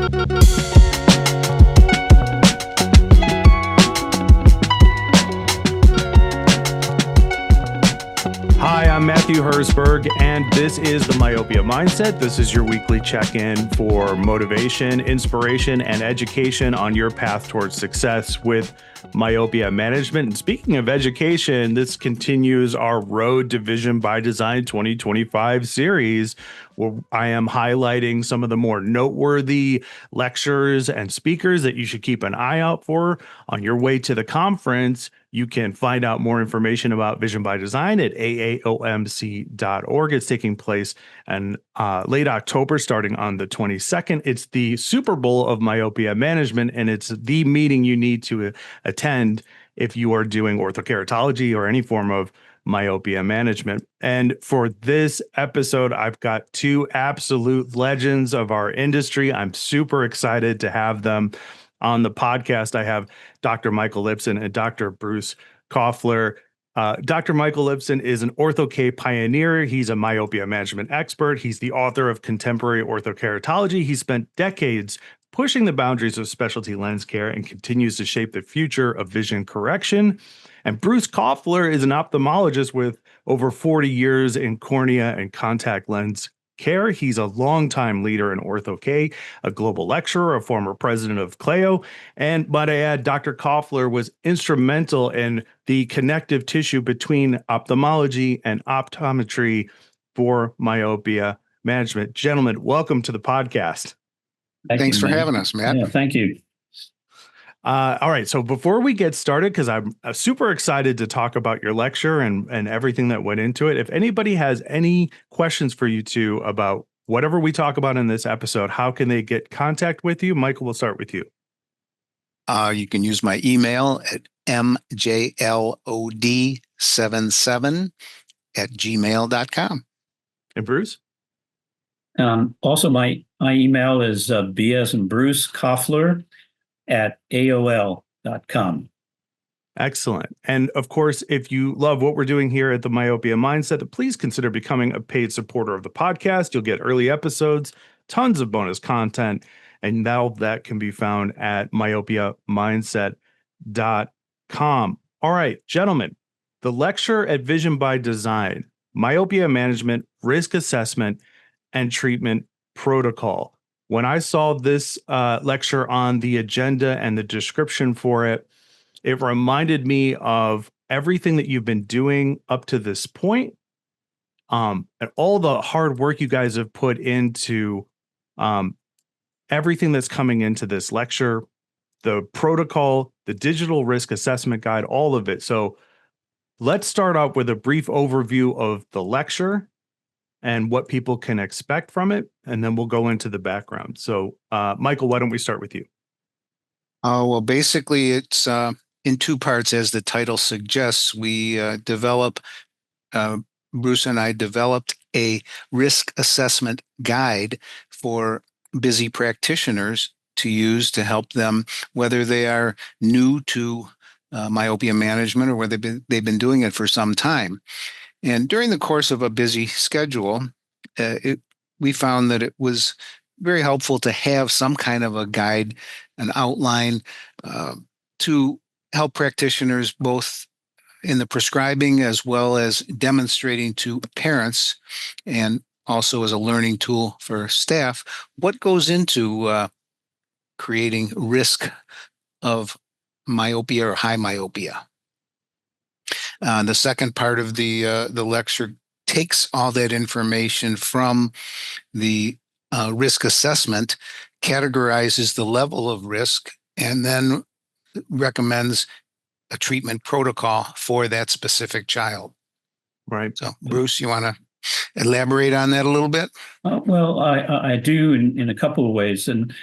Hi, I'm Matthew Hersberg, and this is the Myopia Mindset. This is your weekly check-in for motivation, inspiration, and education on your path towards success with myopia management. And speaking of education, this continues our Road to Vision by Design 2025 series, where I am highlighting some of the more noteworthy lectures and speakers that you should keep an eye out for on your way to the conference. You can find out more information about Vision by Design at aaomc.org. It's taking place in late October, starting on the 22nd. It's the Super Bowl of myopia management, and it's the meeting you need to attend if you are doing orthokeratology or any form of myopia management. And for this episode, I've got two absolute legends of our industry. I'm super excited to have them on the podcast. I have Dr. Michael Lipson and Dr. Bruce Koffler. Dr. Michael Lipson is an ortho-k pioneer. He's a myopia management expert. He's the author of Contemporary Orthokeratology. He spent decades pushing the boundaries of specialty lens care and continues to shape the future of vision correction. And Bruce Koffler is an ophthalmologist with over 40 years in cornea and contact lens care. He's a longtime leader in ortho-k, a global lecturer, a former president of CLEO. And might I add, Dr. Koffler was instrumental in the connective tissue between ophthalmology and optometry for myopia management. Gentlemen, welcome to the podcast. Thanks for having us, Matt. Yeah, thank you. All right. So before we get started, because I'm super excited to talk about your lecture and everything that went into it, if anybody has any questions for you two about whatever we talk about in this episode, how can they get contact with you? Michael, we'll start with you. You can use my email at mjlod77@gmail.com. And Bruce? Also, my email is B as in Bruce Koffler at AOL.com. Excellent. And of course, if you love what we're doing here at the Myopia Mindset, please consider becoming a paid supporter of the podcast. You'll get early episodes, tons of bonus content, and now that can be found at myopiamindset.com. All right, gentlemen, the lecture at Vision by Design, myopia management, risk assessment, and treatment protocol. When I saw this lecture on the agenda and the description for it, it reminded me of everything that you've been doing up to this point, and all the hard work you guys have put into everything that's coming into this lecture, the protocol, the digital risk assessment guide, all of it. So let's start out with a brief overview of the lecture and what people can expect from it, and then we'll go into the background. So, Michael, why don't we start with you? Well, basically, it's in two parts, as the title suggests. We Bruce and I developed a risk assessment guide for busy practitioners to use to help them, whether they are new to myopia management or whether they've been doing it for some time. And during the course of a busy schedule, we found that it was very helpful to have some kind of a guide, an outline, to help practitioners both in the prescribing as well as demonstrating to parents, and also as a learning tool for staff, what goes into creating risk of myopia or high myopia. The second part of the lecture takes all that information from the risk assessment, categorizes the level of risk, and then recommends a treatment protocol for that specific child. Right. So, Bruce, you want to elaborate on that a little bit? Well, I do in a couple of ways. And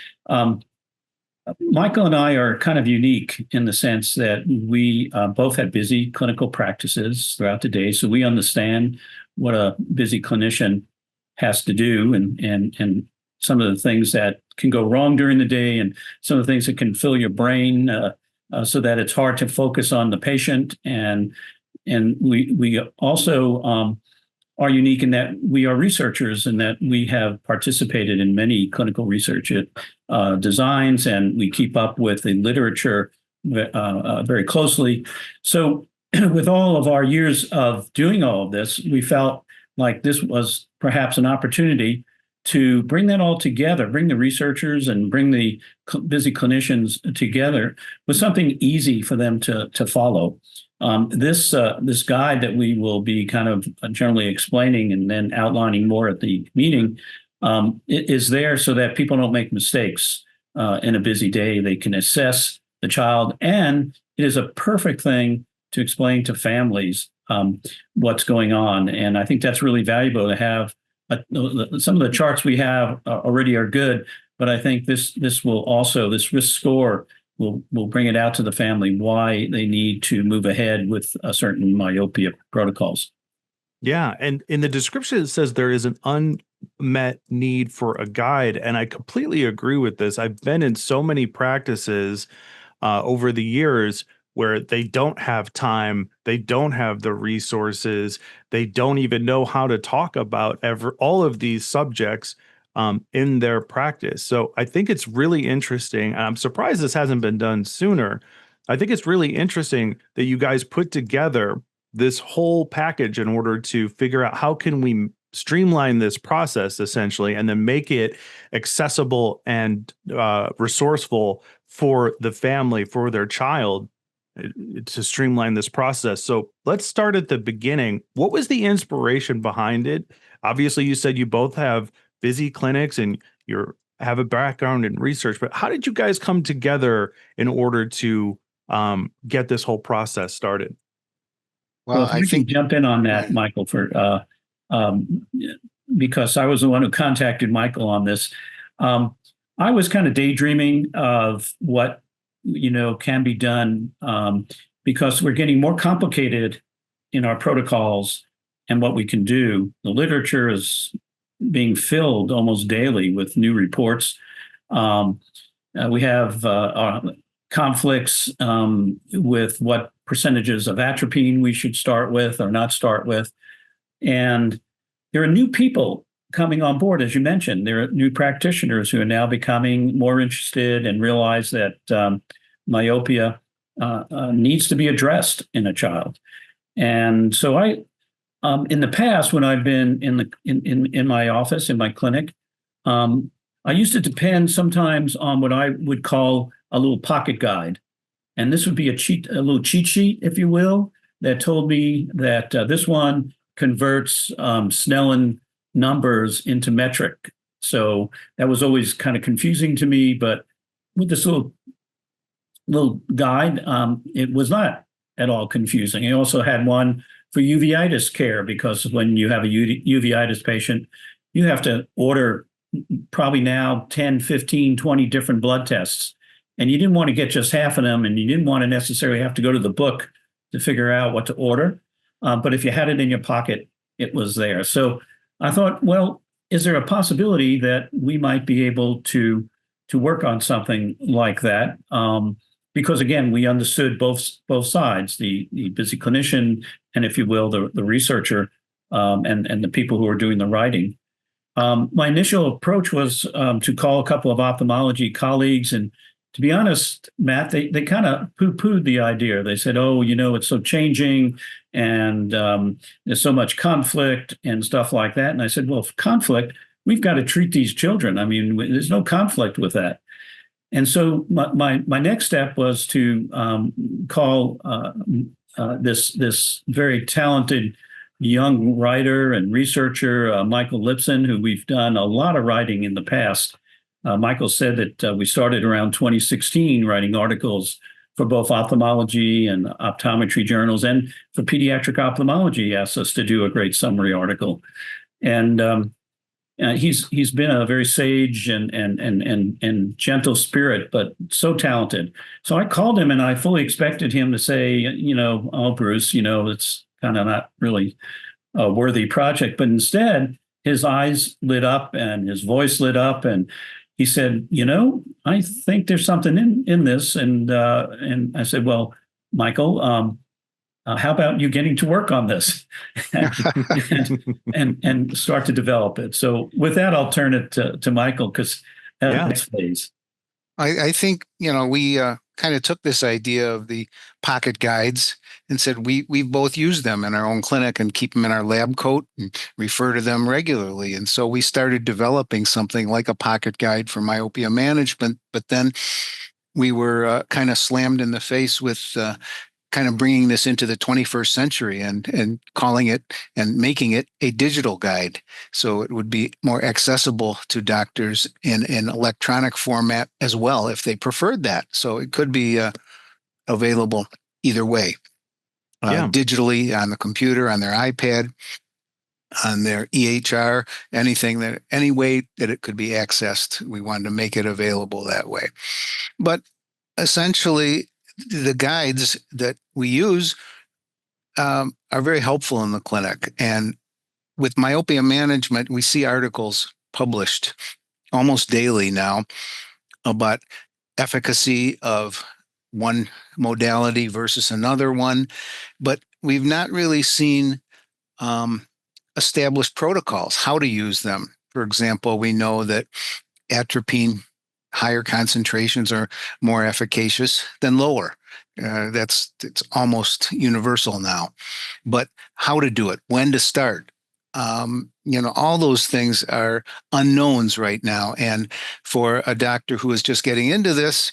Michael and I are kind of unique in the sense that we both have busy clinical practices throughout the day. So we understand what a busy clinician has to do and some of the things that can go wrong during the day and some of the things that can fill your brain so that it's hard to focus on the patient. And we also are unique in that we are researchers and that we have participated in many clinical research designs, and we keep up with the literature very closely. So with all of our years of doing all of this, we felt like this was perhaps an opportunity to bring that all together, bring the researchers and bring the busy clinicians together with something easy for them to follow. This guide that we will be kind of generally explaining and then outlining more at the meeting is there so that people don't make mistakes in a busy day. They can assess the child, and it is a perfect thing to explain to families what's going on. And I think that's really valuable to have. Some of the charts we have already are good, but I think this will also, this risk score will bring it out to the family why they need to move ahead with a certain myopia protocols. Yeah. And in the description, it says there is an unmet need for a guide. And I completely agree with this. I've been in so many practices over the years where they don't have time, they don't have the resources, they don't even know how to talk about all of these subjects in their practice. So I think it's really interesting, and I'm surprised this hasn't been done sooner. I think it's really interesting that you guys put together this whole package in order to figure out how can we streamline this process essentially, and then make it accessible and resourceful for the family, for their child, to streamline this process. So let's start at the beginning. What was the inspiration behind it? Obviously, you said you both have busy clinics and you have a background in research, but how did you guys come together in order to get this whole process started? Well, I think jump in on that, Michael, for because I was the one who contacted Michael on this. I was kind of daydreaming of what can be done because we're getting more complicated in our protocols and what we can do. The literature is being filled almost daily with new reports. We have conflicts with what percentages of atropine we should start with or not start with. And there are new people coming on board, as you mentioned. There are new practitioners who are now becoming more interested and realize that myopia needs to be addressed in a child. And so I, in the past, when I've been in my office, in my clinic, I used to depend sometimes on what I would call a little pocket guide. And this would be a little cheat sheet, if you will, that told me that this one converts Snellen numbers into metric. So that was always kind of confusing to me, but with this little guide, it was not at all confusing. It also had one for uveitis care, because when you have a uveitis patient, you have to order probably now 10, 15, 20 different blood tests. And you didn't want to get just half of them, and you didn't want to necessarily have to go to the book to figure out what to order. But if you had it in your pocket, it was there. So I thought, well, is there a possibility that we might be able to work on something like that? Because again, we understood both sides, the busy clinician and, if you will, the researcher and the people who are doing the writing. My initial approach was to call a couple of ophthalmology colleagues, and to be honest, Matt, they kind of poo-pooed the idea. They said, oh, it's so changing and there's so much conflict and stuff like that. And I said, well, conflict, we've got to treat these children. I mean, there's no conflict with that. And so my next step was to call this very talented young writer and researcher, Michael Lipson, who we've done a lot of writing in the past. Michael said that we started around 2016 writing articles for both ophthalmology and optometry journals, and for pediatric ophthalmology. He asked us to do a great summary article. And he's been a very sage and gentle spirit, but so talented. So I called him, and I fully expected him to say, oh, Bruce, it's kind of not really a worthy project. But instead, his eyes lit up and his voice lit up, and he said, I think there's something in this. And I said, well, Michael, how about you getting to work on this and start to develop it? So with that, I'll turn it to Michael, because next phase. I think, we kind of took this idea of the pocket guides and said we both use them in our own clinic and keep them in our lab coat and refer to them regularly. And so we started developing something like a pocket guide for myopia management, but then we were kind of slammed in the face with kind of bringing this into the 21st century and calling it and making it a digital guide. So it would be more accessible to doctors in an electronic format as well, if they preferred that. So it could be available either way, digitally on the computer, on their iPad, on their EHR, any way that it could be accessed. We wanted to make it available that way. But essentially, the guides that we use are very helpful in the clinic. And with myopia management, we see articles published almost daily now about efficacy of one modality versus another one. But we've not really seen established protocols, how to use them. For example, we know that atropine higher concentrations are more efficacious than lower. It's almost universal now. But how to do it, when to start, all those things are unknowns right now. And for a doctor who is just getting into this,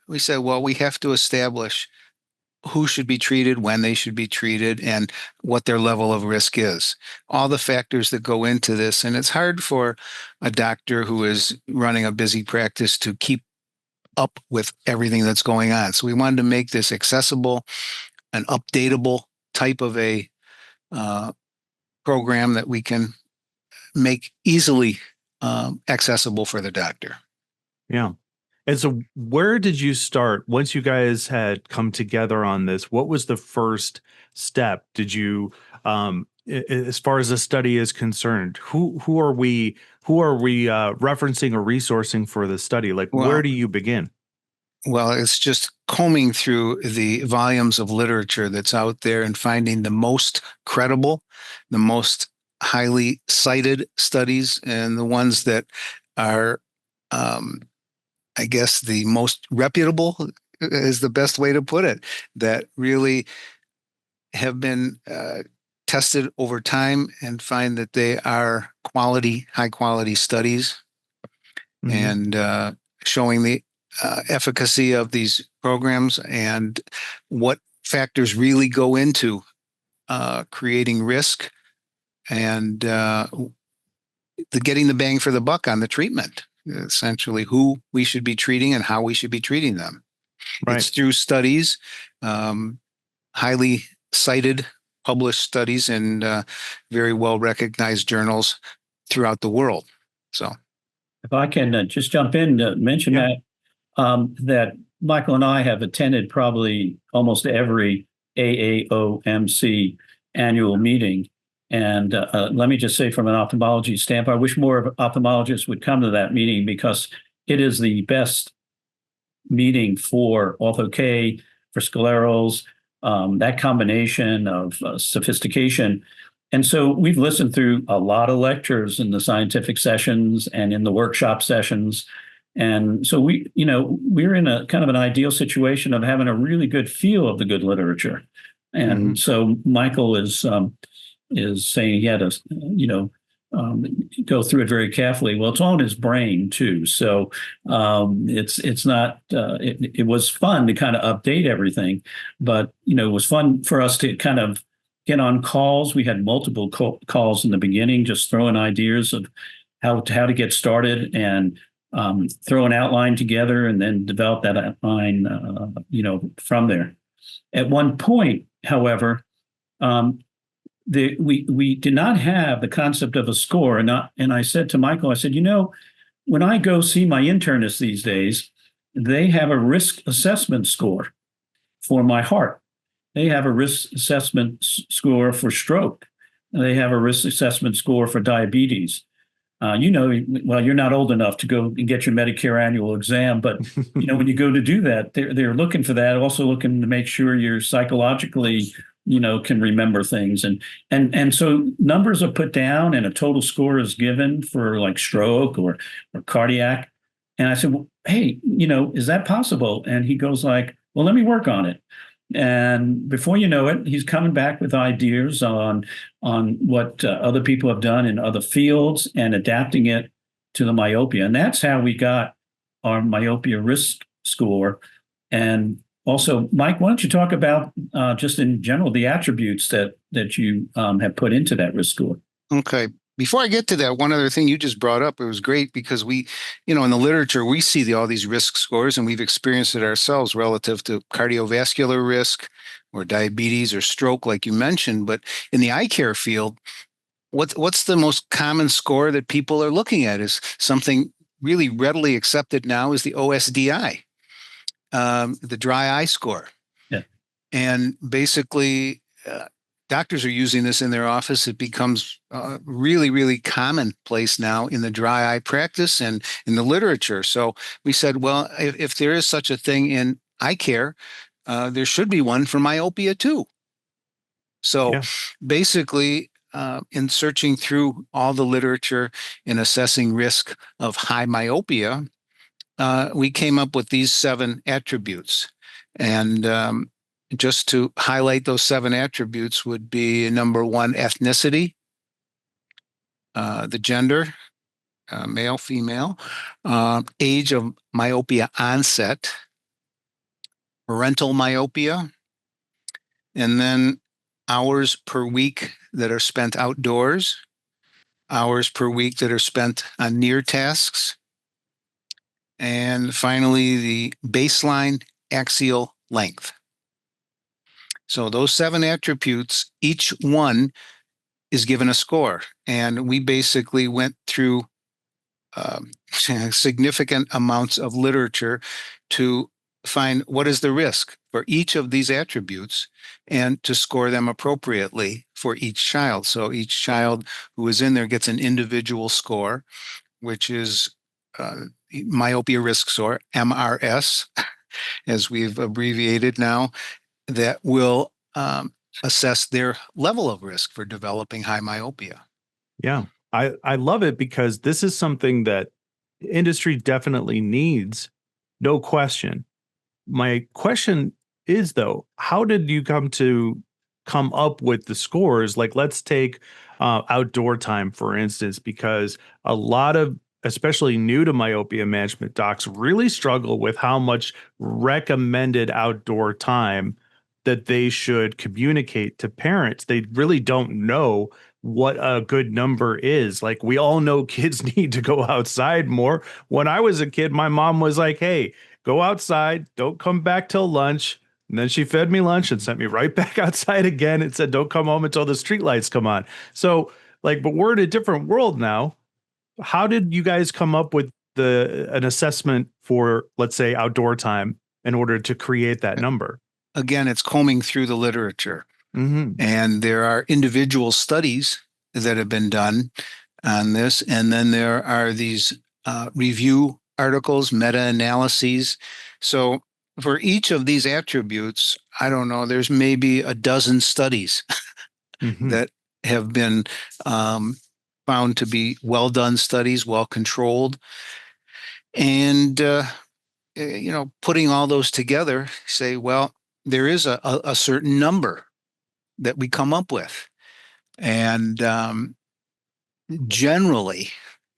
we said, well, we have to establish who should be treated, when they should be treated, and what their level of risk is. All the factors that go into this. And it's hard for a doctor who is running a busy practice to keep up with everything that's going on. So we wanted to make this accessible, an updatable type of a program that we can make easily accessible for the doctor. Yeah. And so where did you start once you guys had come together on this? What was the first step? Did you, as far as the study is concerned, who are we referencing or resourcing for the study? Like, where do you begin? Well, it's just combing through the volumes of literature that's out there and finding the most credible, the most highly cited studies, and the ones that are I guess the most reputable is the best way to put it, that really have been tested over time and find that they are high quality studies, and showing the efficacy of these programs and what factors really go into creating risk and getting the bang for the buck on the treatment. Essentially who we should be treating and how we should be treating them. Right. It's through studies, highly cited, published studies in very well recognized journals throughout the world. So if I can just jump in to mention that Michael and I have attended probably almost every AAOMC annual meeting. And let me just say, from an ophthalmology standpoint, I wish more ophthalmologists would come to that meeting, because it is the best meeting for ortho-k, for sclerals, that combination of sophistication. And so we've listened through a lot of lectures in the scientific sessions and in the workshop sessions. And so we're in a kind of an ideal situation of having a really good feel of the good literature. And so Michael is saying he had to, go through it very carefully. Well, it's on his brain too, so it's not. It was fun to kind of update everything, but it was fun for us to kind of get on calls. We had multiple calls in the beginning, just throwing ideas of how to get started and throw an outline together, and then develop that outline, from there. At one point, however, we did not have the concept of a score. And I said to Michael, I said, when I go see my internist these days, they have a risk assessment score for my heart. They have a risk assessment score for stroke. They have a risk assessment score for diabetes. well, you're not old enough to go and get your Medicare annual exam, but when you go to do that, they're looking for that. Also looking to make sure you're psychologically, can remember things, and so numbers are put down, and a total score is given for like stroke or cardiac. And I said, well, hey, is that possible? And he goes like, well, let me work on it. And before you know it, he's coming back with ideas on what other people have done in other fields and adapting it to the myopia. And that's how we got our myopia risk score. And also, Mike, why don't you talk about just in general the attributes that you have put into that risk score? Okay. Before I get to that, one other thing you just brought up, it was great because we, in the literature, we see all these risk scores and we've experienced it ourselves relative to cardiovascular risk or diabetes or stroke, like you mentioned. But in the eye care field, what's the most common score that people are looking at is something really readily accepted now is the OSDI, the dry eye score. Yeah. And basically, doctors are using this in their office. It becomes really, really commonplace now in the dry eye practice and in the literature. So we said, well, if there is such a thing in eye care, there should be one for myopia too. So basically, in searching through all the literature in assessing risk of high myopia, we came up with these 7 attributes. And just to highlight those 7 attributes would be number 1, ethnicity, the gender, male, female, age of myopia onset, parental myopia, and then hours per week that are spent outdoors, hours per week that are spent on near tasks, and finally the baseline axial length. So those 7 attributes, each one is given a score. And we basically went through significant amounts of literature to find what is the risk for each of these attributes and to score them appropriately for each child. So each child who is in there gets an individual score, which is myopia risk score, MRS, as we've abbreviated now, that will assess their level of risk for developing high myopia. Yeah, I love it because this is something that industry definitely needs, no question. My question is, though, how did you come up with the scores? Like, let's take outdoor time, for instance, because a lot of, especially new to myopia management docs, really struggle with how much recommended outdoor time that they should communicate to parents. They really don't know what a good number is. Like, we all know kids need to go outside more. When I was a kid, my mom was like, hey, go outside, don't come back till lunch. And then she fed me lunch and sent me right back outside again and said, don't come home until the street lights come on. So like, but we're in a different world now. How did you guys come up with an assessment for, let's say, outdoor time in order to create that number? Again, it's combing through the literature. Mm-hmm. And there are individual studies that have been done on this. And then there are these review articles, meta-analyses. So for each of these attributes, I don't know, there's maybe a dozen studies that have been found to be well done studies, well controlled. And, putting all those together, say, well, there is a certain number that we come up with. And generally,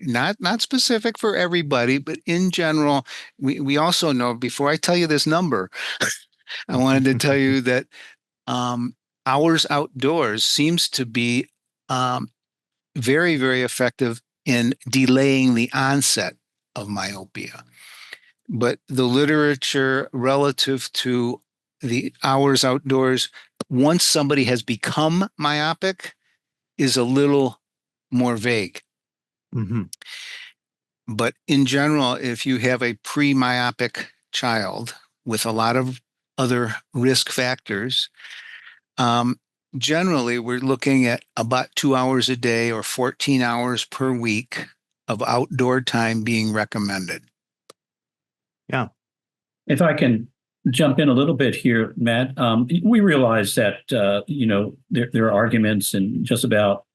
not specific for everybody, but in general, we also know, before I tell you this number, I wanted to tell you that hours outdoors seems to be very, very effective in delaying the onset of myopia. But the literature relative to the hours outdoors, once somebody has become myopic, is a little more vague. Mm-hmm. But in general, if you have a pre-myopic child with a lot of other risk factors, generally we're looking at about 2 hours a day or 14 hours per week of outdoor time being recommended. Yeah. If I can jump in a little bit here, Matt, we realize that, there are arguments and just about,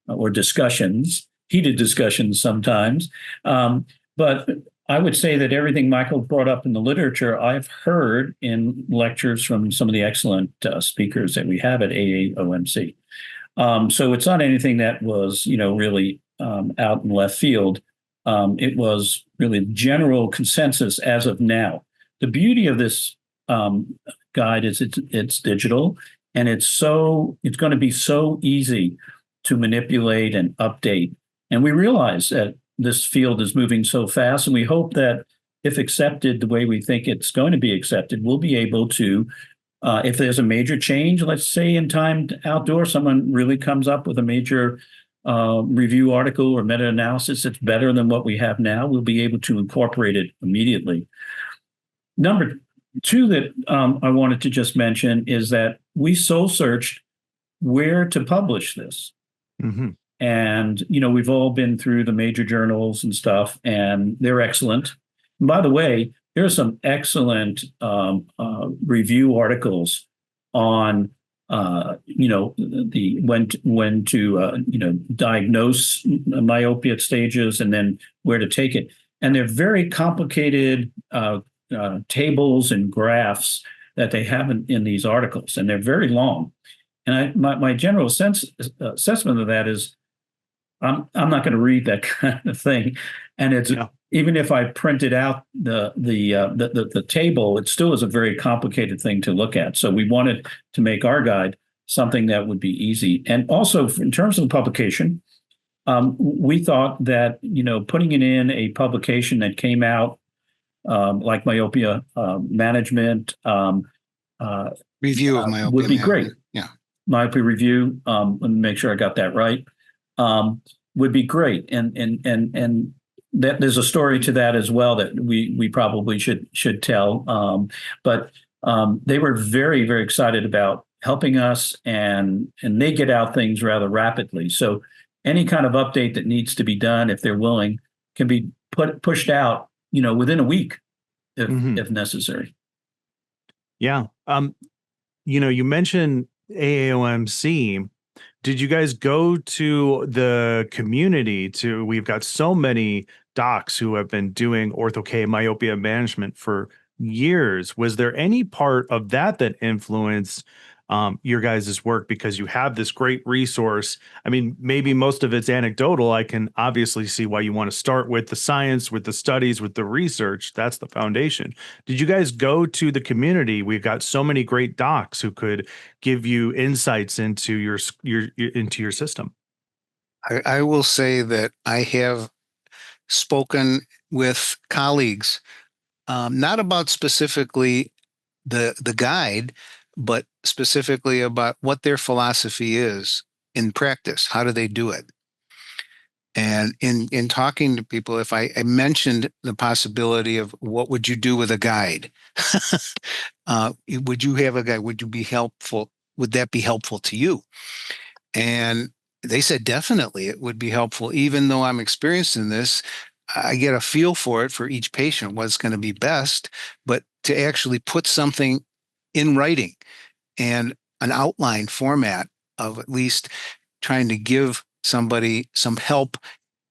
or discussions, heated discussions sometimes. But I would say that everything Michael brought up in the literature, I've heard in lectures from some of the excellent speakers that we have at AAOMC. So it's not anything that was, really out in left field. It was really general consensus as of now. The beauty of this guide is it's digital, and it's going to be so easy to manipulate and update. And we realize that this field is moving so fast, and we hope that if accepted the way we think it's going to be accepted, we'll be able to, if there's a major change, let's say in time outdoor, someone really comes up with a major review article or meta-analysis that's better than what we have now, we'll be able to incorporate it immediately. Number two that I wanted to just mention is that we soul searched where to publish this. Mm-hmm. And, we've all been through the major journals and stuff, and they're excellent. And by the way, there are some excellent review articles on, the when to diagnose myopia stages and then where to take it. And they're very complicated tables and graphs that they have in these articles, and they're very long. And my general assessment of that is, I'm not going to read that kind of thing. And it's even if I printed out the table, it still is a very complicated thing to look at. So we wanted to make our guide something that would be easy. And also, in terms of the publication, we thought that putting it in a publication that came out like Myopia Management Review of Myopia would be great. Yeah. Myopia Review. Let me make sure I got that right. Would be great, and that there's a story to that as well that we probably should tell. But they were very, very excited about helping us, and they get out things rather rapidly. So any kind of update that needs to be done, if they're willing, can be pushed out, within a week, if necessary. Yeah. You mentioned AAOMC. Did you guys go to the community we've got so many docs who have been doing ortho-k myopia management for years. Was there any part of that influenced your guys' work, because you have this great resource? I mean, maybe most of it's anecdotal. I can obviously see why you want to start with the science, with the studies, with the research. That's the foundation. Did you guys go to the community? We've got so many great docs who could give you insights into your system. I will say that I have spoken with colleagues, not about specifically the guide, but specifically about what their philosophy is in practice. How do they do it? And in talking to people, if I mentioned the possibility of what would you do with a guide? Would you have a guide? Would you be helpful? Would that be helpful to you? And they said, definitely, it would be helpful. Even though I'm experienced in this, I get a feel for it for each patient, what's going to be best. But to actually put something in writing and an outline format of at least trying to give somebody some help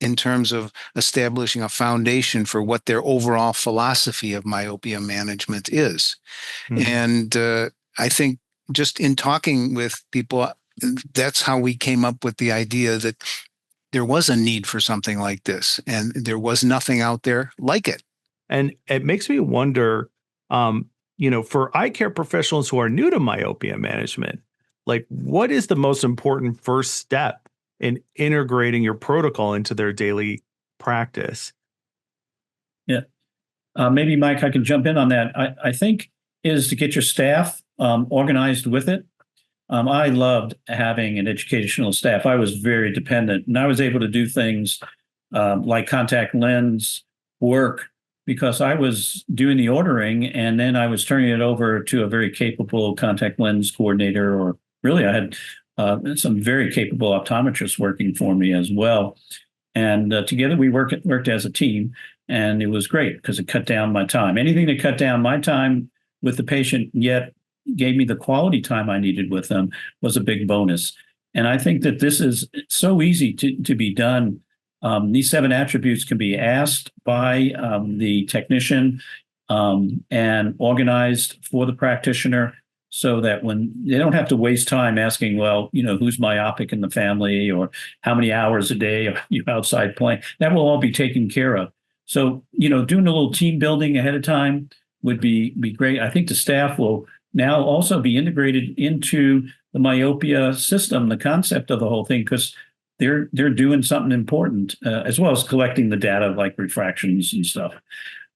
in terms of establishing a foundation for what their overall philosophy of myopia management is. And I think just in talking with people, that's how we came up with the idea that there was a need for something like this, and there was nothing out there like it. And it makes me wonder, for eye care professionals who are new to myopia management, like, what is the most important first step in integrating your protocol into their daily practice? Yeah. Maybe, Mike, I can jump in on that. I think is to get your staff organized with it. I loved having an educational staff. I was very dependent, and I was able to do things like contact lens work because I was doing the ordering, and then I was turning it over to a very capable contact lens coordinator, or really I had some very capable optometrists working for me as well. And together we worked as a team, and it was great because it cut down my time. Anything to cut down my time with the patient, yet gave me the quality time I needed with them, was a big bonus. And I think that this is so easy to be done. These 7 attributes can be asked by the technician and organized for the practitioner, so that when they don't have to waste time asking, well, who's myopic in the family, or how many hours a day are you outside playing, that will all be taken care of. So, doing a little team building ahead of time would be great. I think the staff will now also be integrated into the myopia system, the concept of the whole thing, because they're doing something important, as well as collecting the data like refractions and stuff.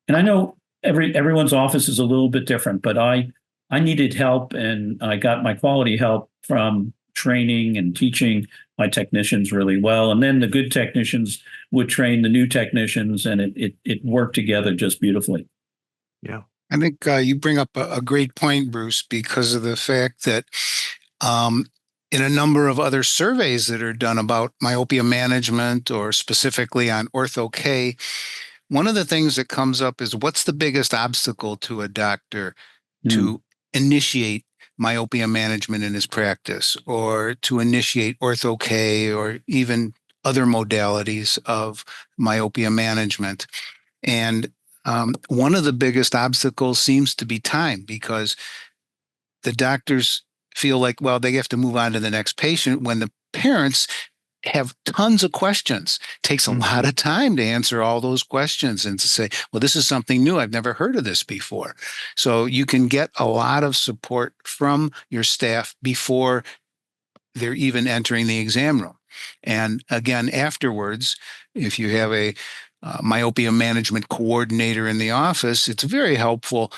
And I know everyone's office is a little bit different, but I needed help, and I got my quality help from training and teaching my technicians really well. And then the good technicians would train the new technicians, and it worked together just beautifully. Yeah. I think you bring up a great point, Bruce, because of the fact that in a number of other surveys that are done about myopia management, or specifically on ortho-k, one of the things that comes up is, what's the biggest obstacle to a doctor to initiate myopia management in his practice, or to initiate ortho-k, or even other modalities of myopia management? And one of the biggest obstacles seems to be time, because the doctors feel like, well, they have to move on to the next patient, when the parents have tons of questions. It takes a lot of time to answer all those questions and to say, well, this is something new. I've never heard of this before. So you can get a lot of support from your staff before they're even entering the exam room. And again, afterwards, if you have a myopia management coordinator in the office, it's very helpful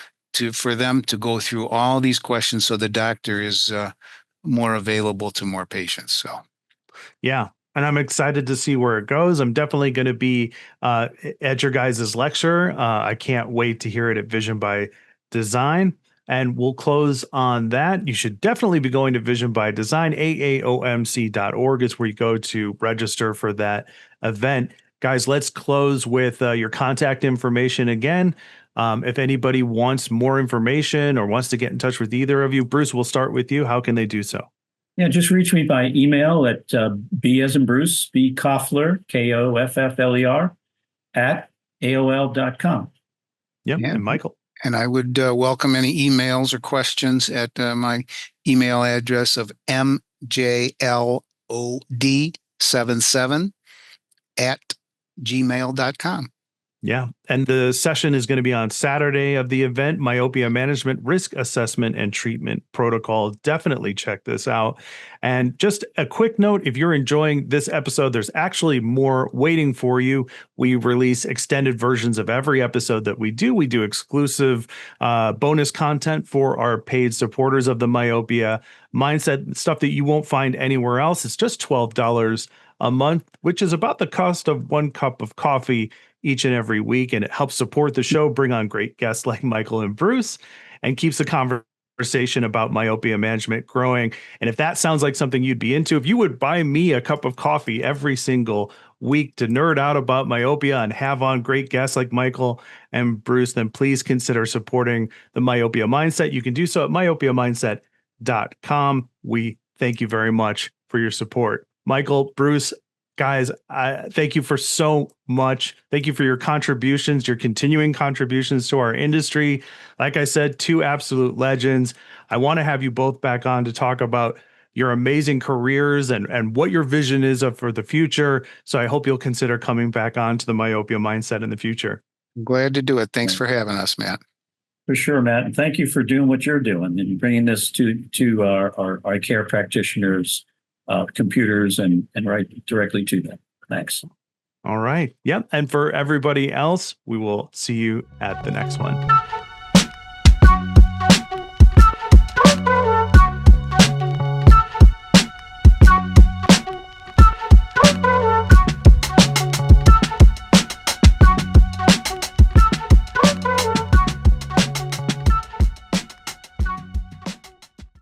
for them to go through all these questions, so the doctor is more available to more patients. So, yeah. And I'm excited to see where it goes. I'm definitely going to be at your guys' lecture. I can't wait to hear it at Vision by Design. And we'll close on that. You should definitely be going to Vision by Design. AAOMC.org is where you go to register for that event. Guys, let's close with your contact information again. If anybody wants more information or wants to get in touch with either of you, Bruce, we'll start with you. How can they do so? Yeah, just reach me by email at B as in Bruce, B Koffler, Koffler, at AOL.com. Yep. And Michael. And I would welcome any emails or questions at my email address of mjlod77@gmail.com. Yeah. And the session is going to be on Saturday of the event, Myopia Management, Risk Assessment, and Treatment Protocol. Definitely check this out. And just a quick note, if you're enjoying this episode, there's actually more waiting for you. We release extended versions of every episode that we do. We do exclusive bonus content for our paid supporters of the Myopia Mindset, stuff that you won't find anywhere else. It's just $12 a month, which is about the cost of 1 cup of coffee each and every week. And it helps support the show, bring on great guests like Michael and Bruce, and keeps the conversation about myopia management growing. And if that sounds like something you'd be into, if you would buy me a cup of coffee every single week to nerd out about myopia and have on great guests like Michael and Bruce, then please consider supporting the Myopia Mindset. You can do so at myopiamindset.com. We thank you very much for your support. Michael, Bruce, guys, thank you for so much. Thank you for your contributions, your continuing contributions to our industry. Like I said, 2 absolute legends. I want to have you both back on to talk about your amazing careers and what your vision is for the future. So I hope you'll consider coming back on to the Myopia Mindset in the future. I'm glad to do it. Thanks for having us, Matt. For sure, Matt. And thank you for doing what you're doing and bringing this to our eye care practitioners' computers and right directly to them. Thanks. All right. Yep. And for everybody else, we will see you at the next one.